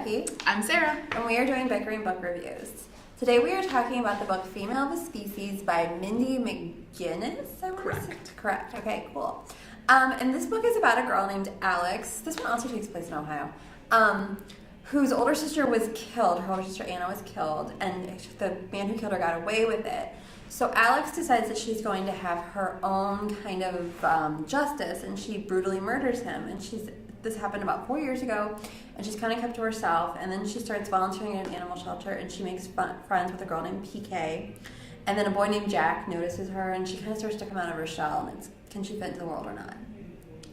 Becky. I'm Sarah. And we are doing Bickering book reviews. Today we are talking about the book Female of the Species by Mindy McGinnis. Correct. Okay, cool. And this book is about a girl named Alex. This one also takes place in Ohio. Whose older sister was killed. Her older sister Anna was killed, and the man who killed her got away with it. So Alex decides that she's going to have her own kind of justice, and she brutally murders him. And this happened about 4 years ago, and she's kind of kept to herself. And then she starts volunteering at an animal shelter, and she makes friends with a girl named PK. And then a boy named Jack notices her, and she kind of starts to come out of her shell, and can she fit into the world or not?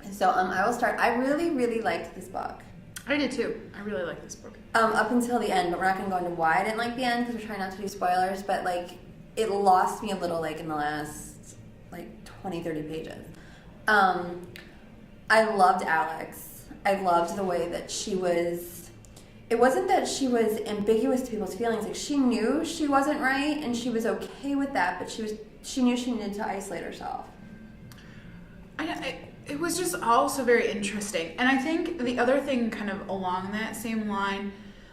And so I will start. I really, really liked this book. I did too. I really like this book. Up until the end, but we're not going to go into why I didn't like the end, because we're trying not to do spoilers, but it lost me a little in the last 20, 30 pages. I loved Alex. I loved the way that she was. It wasn't that she was ambiguous to people's feelings. She knew she wasn't right, and she was okay with that, but she knew she needed to isolate herself. It was just also very interesting. And I think the other thing kind of along that same line,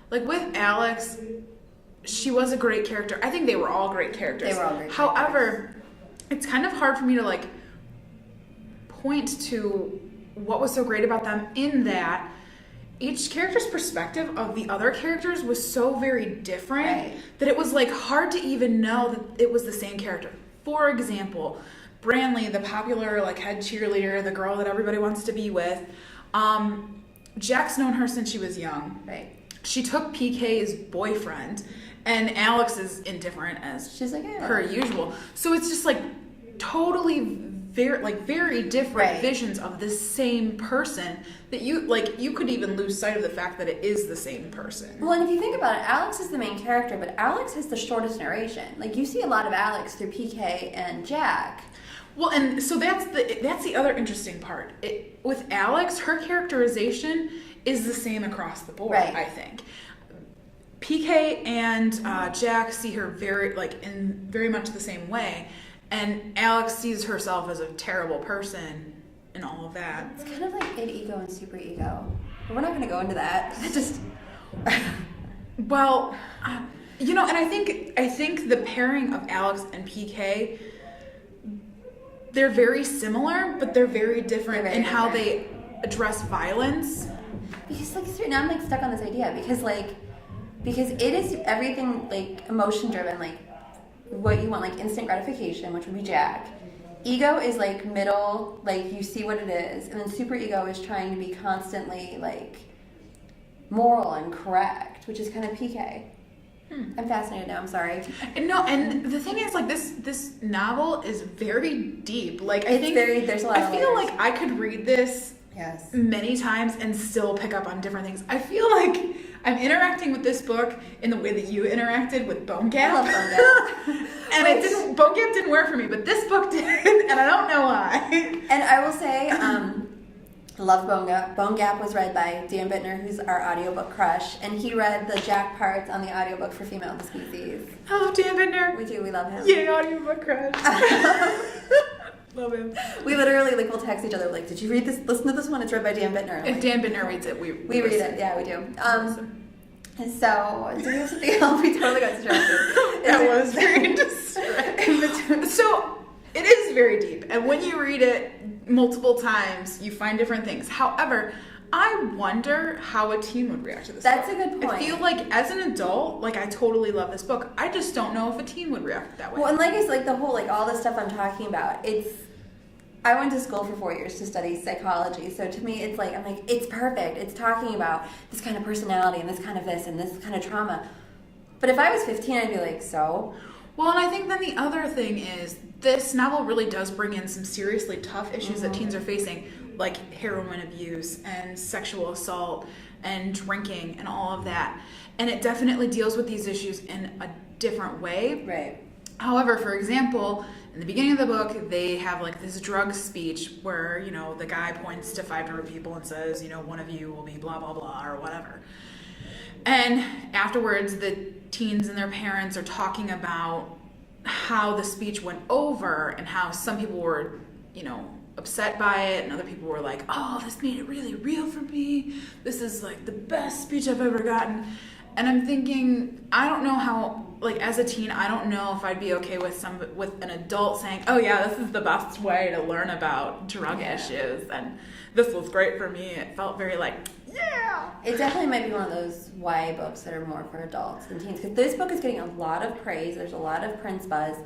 with Alex, she was a great character. I think they were all great characters. They were all great However, it's kind of hard for me to point to what was so great about them, in that each character's perspective of the other characters was so very different that it was hard to even know that it was the same character. For example, Branley, the popular head cheerleader, the girl that everybody wants to be with, Jack's known her since she was young. Right. She took PK's boyfriend, and Alex is indifferent as she's per usual. So it's just totally very different visions of the same person that you could even lose sight of the fact that it is the same person. Well, and if you think about it, Alex is the main character, but Alex has the shortest narration. You see a lot of Alex through PK and Jack. Well, and so that's the other interesting part. With Alex, her characterization is the same across the board, I think. PK and Jack see her in very much the same way, and Alex sees herself as a terrible person and all of that. It's kind of like id ego and super ego. But we're not going to go into that. It's just well, and I think the pairing of Alex and PK, they're very similar, but they're very different in how they address violence. Because now I'm stuck on this idea because it is everything emotion driven, what you want, instant gratification, which would be Jack. Ego is middle, you see what it is, and then super ego is trying to be constantly moral and correct, which is kind of PK. I'm fascinated now. I'm sorry. No, and the thing is, this novel is very deep. There's a lot. I feel I could read this many times and still pick up on different things. I feel I'm interacting with this book in the way that you interacted with Bone Gap. I love Bone Gap. And Bone Gap didn't work for me, but this book did, and I don't know why. And I will say, love Bone Gap. Bone Gap was read by Dan Bittner, who's our audiobook crush, and he read the Jack parts on the audiobook for Female of the Species. I love Dan Bittner. We do. We love him. Yay, audiobook crush. Love him. We literally will text each other did you read this? Listen to this one. It's read by Dan Bittner. If Dan Bittner reads it, we read it. Yeah, we do. So, do we have something else? We totally got distracted. That was very distracting. So, it is very deep, and when you read it multiple times, you find different things. However, I wonder how a teen would react to this book. That's a good point. I feel as an adult, I totally love this book. I just don't know if a teen would react that way. Well, and it's the whole, all the stuff I'm talking about, I went to school for 4 years to study psychology, so to me, it's it's perfect. It's talking about this kind of personality and this kind of this and this kind of trauma. But if I was 15, I'd be so? Well, and I think then the other thing is, this novel really does bring in some seriously tough issues that teens are facing, like heroin abuse and sexual assault and drinking and all of that. And it definitely deals with these issues in a different way. Right. However, for example, in the beginning of the book, they have this drug speech where, the guy points to 500 people and says, one of you will be blah, blah, blah, or whatever. And afterwards, the teens and their parents are talking about how the speech went over and how some people were, upset by it, and other people were like, oh, this made it really real for me. This is like the best speech I've ever gotten. And I'm thinking, I don't know how, like as a teen, I don't know if I'd be okay with an adult saying, oh yeah, this is the best way to learn about drug issues, and this was great for me. It felt very like, yeah. It definitely might be one of those YA books that are more for adults than teens, because this book is getting a lot of praise. There's a lot of Prince buzz,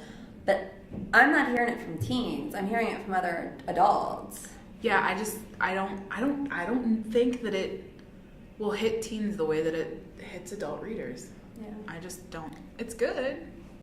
but I'm not hearing it from teens. I'm hearing it from other adults. Yeah, I don't think that it will hit teens the way that it hits adult readers. Yeah. I just don't. It's good.